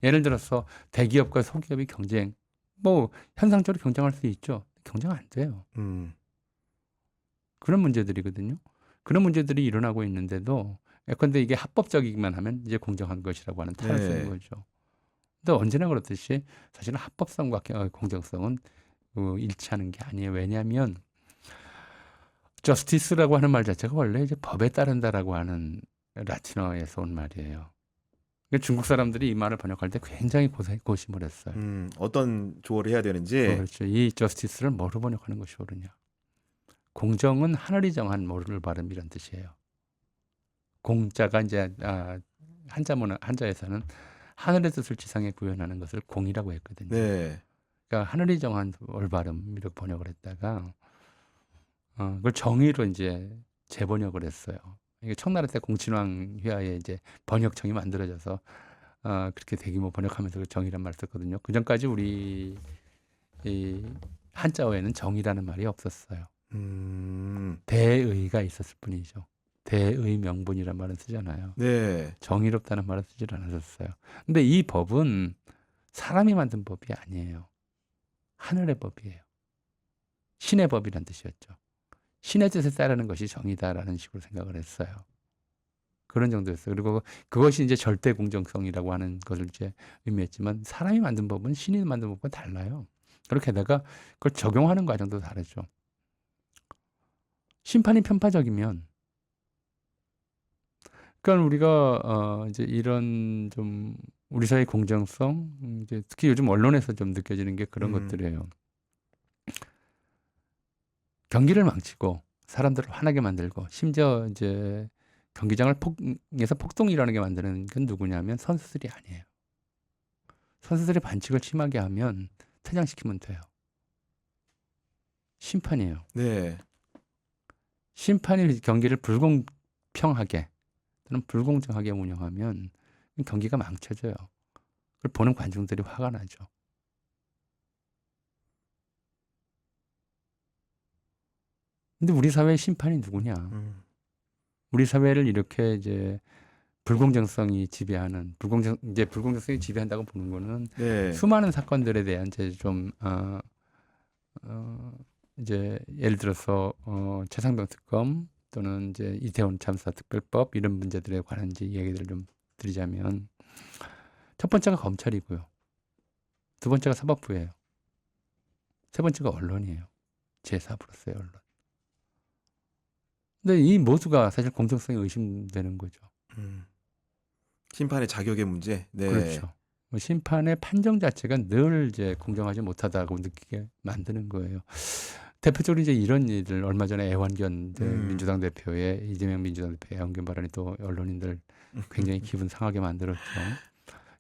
예를 들어서 대기업과 소기업이 경쟁, 뭐 현상적으로 경쟁할 수 있죠. 경쟁 안 돼요. 그런 문제들이거든요. 그런 문제들이 일어나고 있는데도 예컨대 이게 합법적이기만 하면 이제 공정한 것이라고 하는 탈을 쓰는 네. 거죠. 근데 언제나 그렇듯이 사실은 합법성과 공정성은 일치하는 게 아니에요. 왜냐하면 저스티스라고 하는 말 자체가 원래 이제 법에 따른다라고 하는 라틴어에서 온 말이에요. 그러니까 중국 사람들이 이 말을 번역할 때 굉장히 고심을 했어요. 어떤 조어를 해야 되는지. 그렇죠. 이 저스티스를 뭐로 번역하는 것이 옳으냐. 공정은 하늘이 정한 모를 바름이란 뜻이에요. 공자가 이제 한자에서는 하늘의 뜻을 지상에 구현하는 것을 공이라고 했거든요. 네. 그러니까 하늘이 정한 올바름 이렇게 번역을 했다가 그걸 정의로 이제 재번역을 했어요. 이게 청나라 때 공친왕 휘하에 이제 번역청이 만들어져서 그렇게 대규모 번역하면서 그 정의란 말을 썼거든요. 그 전까지 우리 이 한자어에는 정의라는 말이 없었어요. 대의가 있었을 뿐이죠. 대의 명분이란 말은 쓰잖아요. 네. 정의롭다는 말을 쓰질 않았었어요. 근데 이 법은 사람이 만든 법이 아니에요. 하늘의 법이에요. 신의 법이란 뜻이었죠. 신의 뜻에 따르는 것이 정의다라는 식으로 생각을 했어요. 그런 정도였어요. 그리고 그것이 이제 절대 공정성이라고 하는 것을 이제 의미했지만 사람이 만든 법은 신이 만든 법과 달라요. 그리고 게다가 그걸 적용하는 과정도 다르죠. 심판이 편파적이면 그러니까 우리가 이제 이런 좀 우리 사회의 공정성, 이제 특히 요즘 언론에서 좀 느껴지는 게 그런 것들이에요. 경기를 망치고 사람들을 화나게 만들고 심지어 이제 경기장을 에서 폭동이 일어나게 만드는 건 누구냐면 선수들이 아니에요. 선수들이 반칙을 심하게 하면 퇴장시키면 돼요. 심판이에요. 네. 심판이 경기를 불공평하게 또는 불공정하게 운영하면 경기가 망쳐져요. 그걸 보는 관중들이 화가 나죠. 근데 우리 사회의 심판이 누구냐? 우리 사회를 이렇게 이제 불공정성이 지배하는 불공정성이 지배한다고 보는 거는 네. 수많은 사건들에 대한 이제 좀 이제 예를 들어서 최상병 특검 또는 이제 이태원 참사 특별법 이런 문제들에 관한 이제 얘기들을 좀 드리자면 첫 번째가 검찰이고요. 두 번째가 사법부예요. 세 번째가 언론이에요. 제4부로서의 언론. 근데 이 모두가 사실 공정성이 의심되는 거죠. 심판의 자격의 문제. 네. 그렇죠. 심판의 판정 자체가 늘 이제 공정하지 못하다고 느끼게 만드는 거예요. 대표적으로 이제 이런 일들 얼마 전에 애완견 민주당 대표의 이재명 민주당 대표의 애완견 발언이 또 언론인들 굉장히 기분 상하게 만들었죠.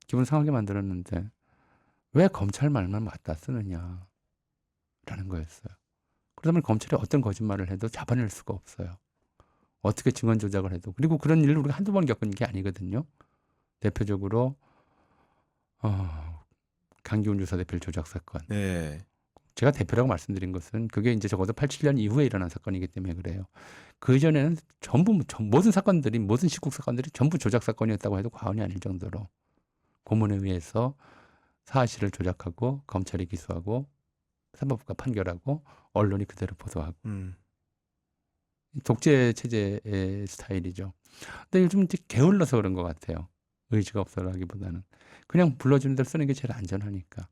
기분 상하게 만들었는데 왜 검찰 말만 맞다 쓰느냐라는 거였어요. 그러면 검찰이 어떤 거짓말을 해도 잡아낼 수가 없어요. 어떻게 증언 조작을 해도. 그리고 그런 일을 우리가 한두 번 겪은 게 아니거든요. 대표적으로 강기훈 유사 대표 조작 사건. 네. 제가 대표라고 말씀드린 것은 그게 이제 적어도 87년 이후에 일어난 사건이기 때문에 그래요. 그 전에는 전부 모든 사건들이 모든 식국 사건들이 전부 조작 사건이었다고 해도 과언이 아닐 정도로 고문에 의해서 사실을 조작하고 검찰이 기소하고 사법부가 판결하고 언론이 그대로 보도하고 독재 체제의 스타일이죠. 근데 요즘 이제 게을러서 그런 것 같아요. 의지가 없어라기보다는 그냥 불러주는 대로 쓰는 게 제일 안전하니까.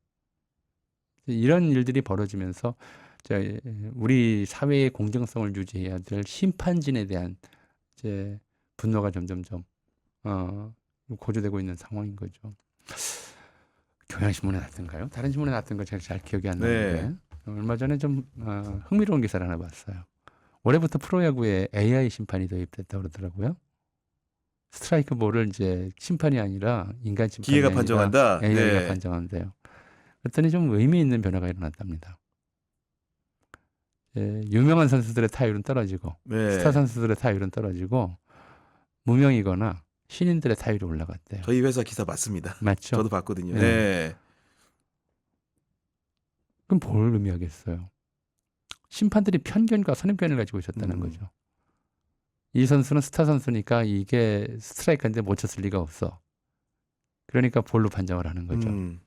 이런 일들이 벌어지면서 우리 사회의 공정성을 유지해야 될 심판진에 대한 이제 분노가 점점점 고조되고 있는 상황인 거죠. 경향신문에 났던가요? 다른 신문에 났던 거 제가 잘 기억이 안 나는데 얼마 전에 좀 흥미로운 기사를 하나 봤어요. 올해부터 프로야구에 AI 심판이 도입됐다고 그러더라고요. 스트라이크 볼을 이제 심판이 아니라 인간 심판이 기계가 아니라 판정한다. AI가 네. 판정한대요. 그랬더니 좀 의미 있는 변화가 일어났답니다. 유명한 선수들의 타율은 떨어지고 스타 네. 선수들의 타율은 떨어지고 무명이거나 신인들의 타율이 올라갔대요. 저희 회사 기사 맞습니다. 맞죠? 저도 봤거든요. 네. 네. 그럼 뭘 의미하겠어요? 심판들이 편견과 선입견을 가지고 있었다는 거죠. 이 선수는 스타 선수니까 이게 스트라이크인데 못 쳤을 리가 없어. 그러니까 볼로 판정을 하는 거죠. 음.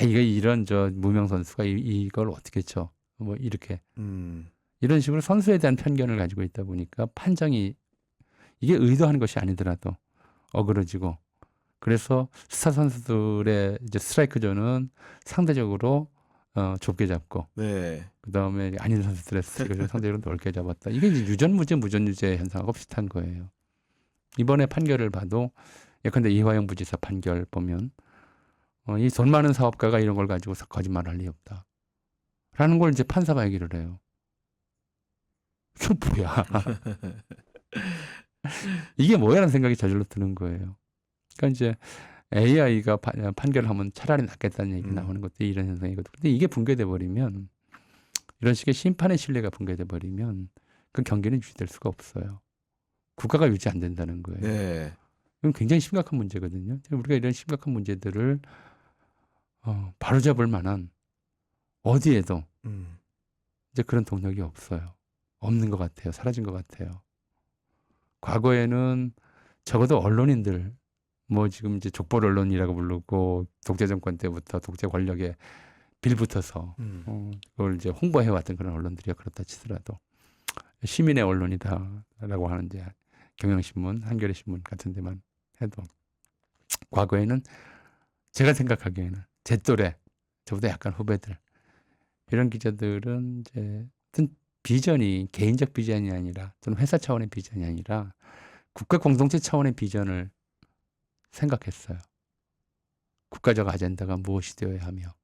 이거 이런 저 무명 선수가 이걸 어떻게 쳐? 뭐 이렇게 음. 이런 식으로 선수에 대한 편견을 가지고 있다 보니까 판정이 이게 의도하는 것이 아니더라도 어그러지고 그래서 스타 선수들의 이제 스트라이크 존은 상대적으로 좁게 잡고 네. 그다음에 아닌 선수들의 스트라이크 존은 상대적으로 넓게 잡았다. 이게 이제 유전무죄 무전유죄 현상하고 비슷한 거예요. 이번에 판결을 봐도 예컨대 이화영 부지사 판결 보면 이 돈 많은 사업가가 이런 걸 가지고서 거짓말할 리 없다. 라는 걸 이제 판사가 얘기를 해요. 이게 뭐야? 이게 뭐야라는 생각이 저절로 드는 거예요. 그러니까 이제 AI가 판결을 하면 차라리 낫겠다는 얘기 나오는 것도 이런 현상이거든요. 근데 이게 붕괴돼 버리면 이런 식의 심판의 신뢰가 붕괴돼 버리면 그 경기는 유지될 수가 없어요. 국가가 유지 안 된다는 거예요. 네. 이건 굉장히 심각한 문제거든요. 우리가 이런 심각한 문제들을 바로잡을 만한 어디에도 이제 그런 동력이 없어요. 없는 것 같아요. 사라진 것 같아요. 과거에는 적어도 언론인들 뭐 지금 이제 족벌 언론이라고 부르고 독재 정권 때부터 독재 권력에 빌붙어서 그걸 이제 홍보해왔던 그런 언론들이야 그렇다 치더라도 시민의 언론이다라고 하는 이제 경향신문, 한겨레 신문 같은 데만 해도 과거에는 제가 생각하기에는 제 또래, 저보다 약간 후배들 이런 기자들은 이제 어떤 비전이 개인적 비전이 아니라 또는 회사 차원의 비전이 아니라 국가 공동체 차원의 비전을 생각했어요. 국가적 아젠다가 무엇이 되어야 하며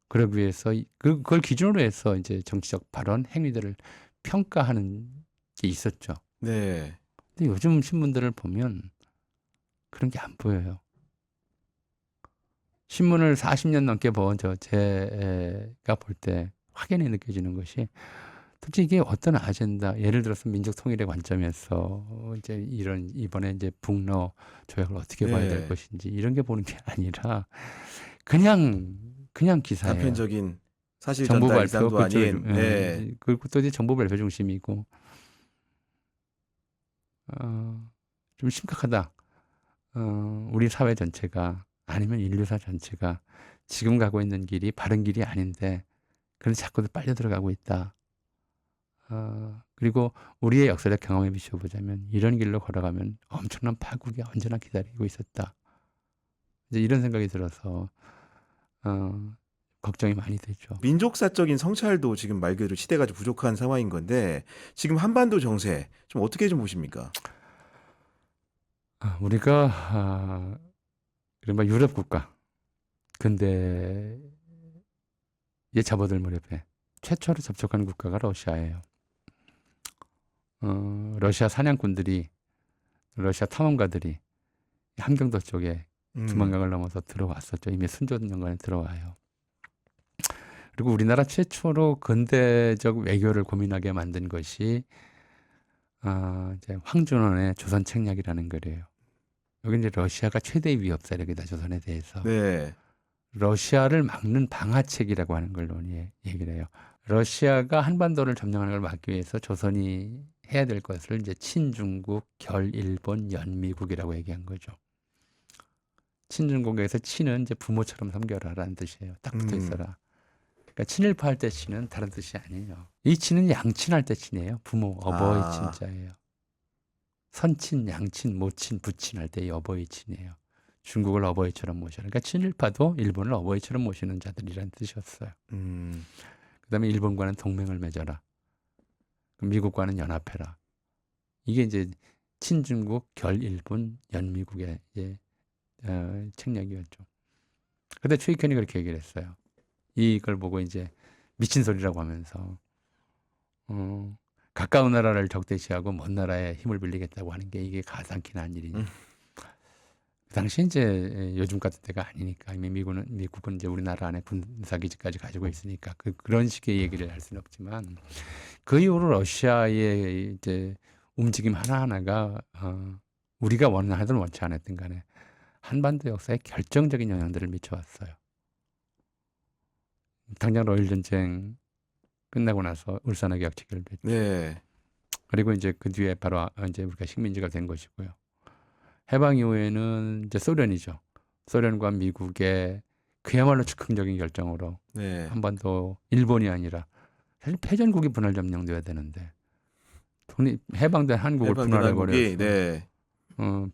그러기 위해서 그걸 기준으로 해서 이제 정치적 발언, 행위들을 평가하는 게 있었죠. 네. 근데 요즘 신문들을 보면 그런 게 안 보여요. 신문을 40년 넘게 본 제가 볼 때 확연히 느껴지는 것이 특히 이게 어떤 아젠다, 예를 들어서 민족 통일의 관점에서 이제 이런 이번에 이제 북러 조약을 어떻게 봐야 될 네. 것인지 이런 게 보는 게 아니라 그냥 기사예요. 단편적인 사실 정보 전달 발표 이상도 아닌. 네. 그리고 또 이제 정보 발표 중심이고 좀 심각하다. 우리 사회 전체가 아니면 인류사 전체가 지금 가고 있는 길이 바른 길이 아닌데 그런데 자꾸 빨려 들어가고 있다. 그리고 우리의 역사적 경험에 비춰보자면 이런 길로 걸어가면 엄청난 파국이 언제나 기다리고 있었다. 이제 이런 생각이 들어서 걱정이 많이 되죠. 민족사적인 성찰도 지금 말 그대로 시대가 좀 부족한 상황인 건데 지금 한반도 정세 좀 어떻게 좀 보십니까? 우리가 이른바 유럽 국가 근대에 접어들 무렵에 최초로 접촉한 국가가 러시아예요. 러시아 사냥꾼들이 러시아 탐험가들이 함경도 쪽에 두만강을 넘어서 들어왔었죠. 이미 순조연간에 들어와요. 그리고 우리나라 최초로 근대적 외교를 고민하게 만든 것이 이제 황준원의 조선 책략이라는 거래요. 여기 이제 러시아가 최대의 위협 세력이다 조선에 대해서. 네. 러시아를 막는 방아책이라고 하는 걸 얘기를 해요. 러시아가 한반도를 점령하는 걸 막기 위해서 조선이 해야 될 것을 이제 친중국, 결일본, 연미국이라고 얘기한 거죠. 친중국에서 친은 이제 부모처럼 섬겨라라는 뜻이에요. 딱 붙어 있어라. 그러니까 친일파할 때 친은 다른 뜻이 아니에요. 이 친은 양친할 때 친이에요. 부모, 어버이 친자예요. 선친, 양친, 모친, 부친할 때 어버이 친이에요. 중국을 어버이처럼 모셔라. 그러니까 친일파도 일본을 어버이처럼 모시는 자들이라는 뜻이었어요. 그다음에 일본과는 동맹을 맺어라. 미국과는 연합해라. 이게 이제 친중국, 결일본, 연미국의 이제 책략이었죠. 그때 최익현이 그렇게 얘기를 했어요. 이걸 보고 이제 미친 소리라고 하면서 가까운 나라를 적대시하고 먼 나라에 힘을 빌리겠다고 하는 게 이게 가상키나 한 일이냐. 그 당시 이제 요즘 같은 때가 아니니까 이미 미국은 이제 우리나라 안에 군사 기지까지 가지고 있으니까 그런 식의 얘기를 할 수는 없지만 그 이후로 러시아의 이제 움직임 하나하나가 우리가 원하든 원치 않았든 간에 한반도 역사에 결정적인 영향들을 미쳐왔어요. 당장 러일 전쟁 끝나고 나서 울산의 격치 결별. 네. 그리고 이제 그 뒤에 바로 이제 우리가 식민지가 된 것이고요. 해방 이후에는 이제 소련이죠. 소련과 미국의 그야말로 즉흥적인 결정으로 네. 한반도 일본이 아니라 사실 패전국이 분할 점령돼야 되는데 해방된 한국을 해방된 분할해 한국이 버려서 네.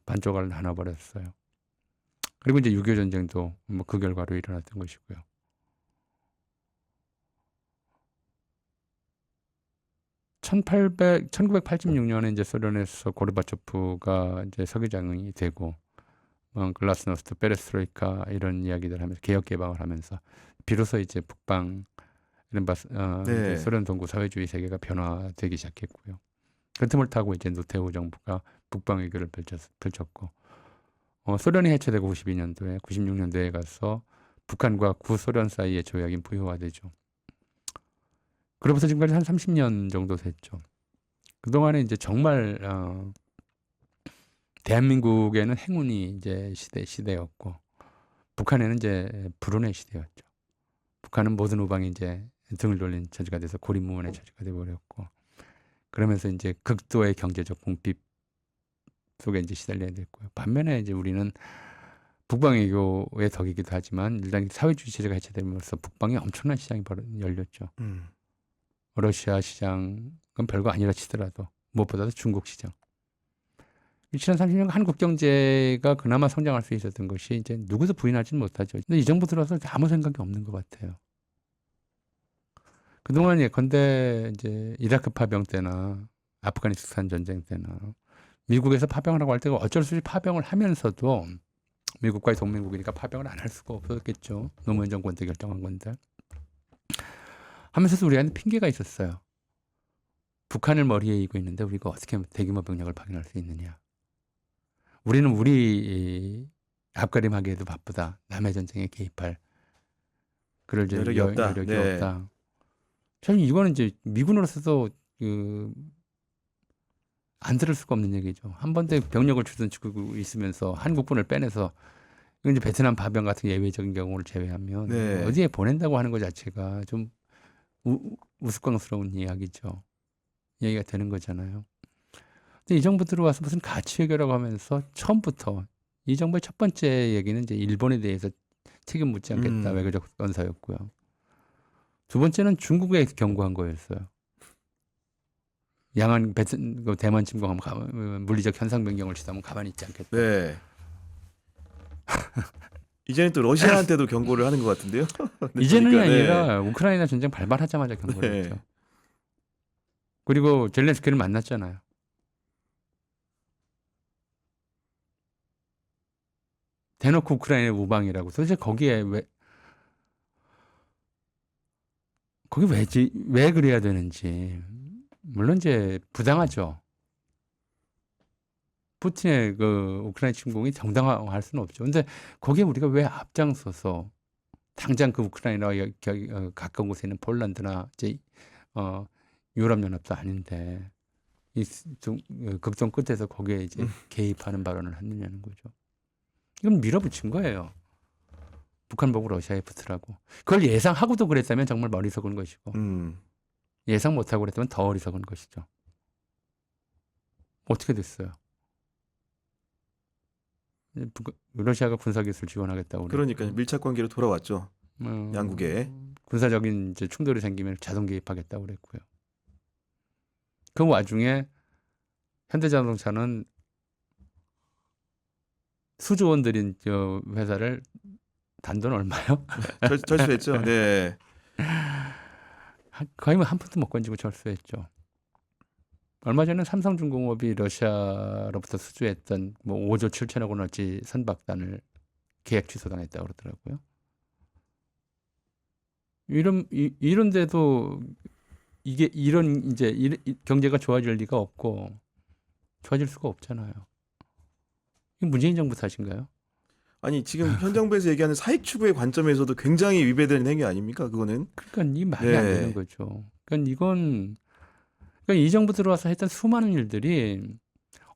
반쪽을 나눠 버렸어요. 그리고 이제 6.25 전쟁도 뭐 그 결과로 일어났던 것이고요. 1986년에 이제 소련에서 고르바초프가 이제 서기장이 되고 글라스노스트, 페레스트로이카 이런 이야기들 하면서 개혁 개방을 하면서 비로소 이제 북방 이른바 이제 네. 소련 동구 사회주의 세계가 변화되기 시작했고요. 그 틈을 타고 이제 노태우 정부가 북방 외교를 펼쳤고 소련이 해체되고 92년도에 96년도에 가서 북한과 구소련 사이의 조약이 부효화되죠. 그로부터 지금까지 한 30년 정도 됐죠. 그동안에 이제 정말 대한민국에는 행운이 이제 시대였고 북한에는 이제 불운의 시대였죠. 북한은 모든 우방이 이제 등을 돌린 처지가 돼서 고립무원의 처지가 돼버렸고 그러면서 이제 극도의 경제적 궁핍 속에 이제 시달려야 됐고요. 반면에 이제 우리는 북방 외교의 덕이기도 하지만 일단 사회주의 체제가 해체되면서 북방에 엄청난 시장이 열렸죠. 러시아 시장은 별거 아니라 치더라도 무엇보다도 중국 시장. 지난 30년 한국 경제가 그나마 성장할 수 있었던 것이 이제 누구도 부인하지는 못하죠. 근데 이 정부 들어서 아무 생각이 없는 것 같아요. 그동안 예컨대 이제 이라크 파병 때나 아프가니스탄 전쟁 때나 미국에서 파병을 하고 할 때가 어쩔 수 없이 파병을 하면서도 미국과의 동맹국이니까 파병을 안 할 수가 없었겠죠. 노무현 정권 때 결정한 건데. 하면서도 우리한테 핑계가 있었어요. 북한을 머리에 이고 있는데 우리가 어떻게 대규모 병력을 파견할 수 있느냐. 우리는 우리 앞가림하기에도 바쁘다. 남의 전쟁에 개입할 그럴 여력이 없다. 여력이 네. 없다. 사실 이거는 이제 미군으로서도 안 들을 수가 없는 얘기죠. 한 번도 병력을 주둔치고 있으면서 한국군을 빼내서 이건 이제 베트남 파병 같은 예외적인 경우를 제외하면 네. 어디에 보낸다고 하는 것 자체가 좀 우스꽝스러운 이야기죠. 얘기가 되는 거잖아요. 근데 이 정부 들어와서 무슨 가치 외교라고 하면서 처음부터 이 정부의 첫 번째 얘기는 이제 일본에 대해서 책임 묻지 않겠다 외교적 언사였고요. 두 번째는 중국에 경고한 거였어요. 양안 대만 침공하면 물리적 현상 변경을 치다면 가만히 있지 않겠다. 네. 이제는 또 러시아한테도 경고를 하는 것 같은데요. 이제는 보니까, 아니라 우크라이나 전쟁 발발하자마자 경고를 네. 했죠. 그리고 젤렌스키를 만났잖아요. 대놓고 우크라이나 우방이라고. 도대체 거기에 왜 그래야 되는지. 물론 이제 부당하죠. 푸틴의 그 우크라이나 침공이 정당화할 수는 없죠. 근데 거기에 우리가 왜 앞장서서 당장 그 우크라이나와 가까운 곳에 있는 폴란드나 이제 유럽연합도 아닌데 이 극동 끝에서 거기에 이제 개입하는 발언을 했느냐는 거죠. 이건 밀어붙인 거예요. 북한 보고 러시아에 붙으라고. 그걸 예상하고도 그랬다면 정말 어리석은 것이고 예상 못하고 그랬다면 더 어리석은 것이죠. 어떻게 됐어요? 러시아가 군사기술 지원하겠다고 그러니까 밀착 관계로 돌아왔죠. 양국에. 군사적인 이제 충돌이 생기면 자동 개입하겠다고 그랬고요. 그 와중에 현대자동차는 수조 원 들인 회사를 단돈 얼마요? 철수했죠. 네. 거의 한 푼도 못 건지고 철수했죠. 얼마 전에 삼성중공업이 러시아로부터 수주했던 뭐 5조 7천억 원어치 선박단을 계약 취소당했다고 그러더라고요. 이런데도 이게 이제 경제가 좋아질 리가 없고 좋아질 수가 없잖아요. 이게 문재인 정부 탓인가요? 아니 지금 현 정부에서 얘기하는 사익 추구의 관점에서도 굉장히 위배되는 행위 아닙니까? 그거는. 그러니까 이 말이 안 되는 거죠. 그러니까 이 정부 들어와서 했던 수많은 일들이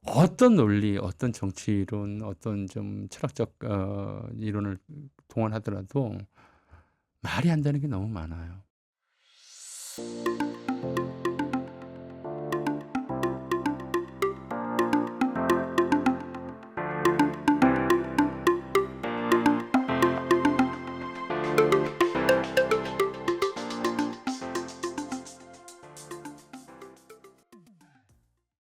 어떤 논리, 어떤 정치론, 어떤 좀 철학적 이론을 동원하더라도 말이 안 되는 게 너무 많아요.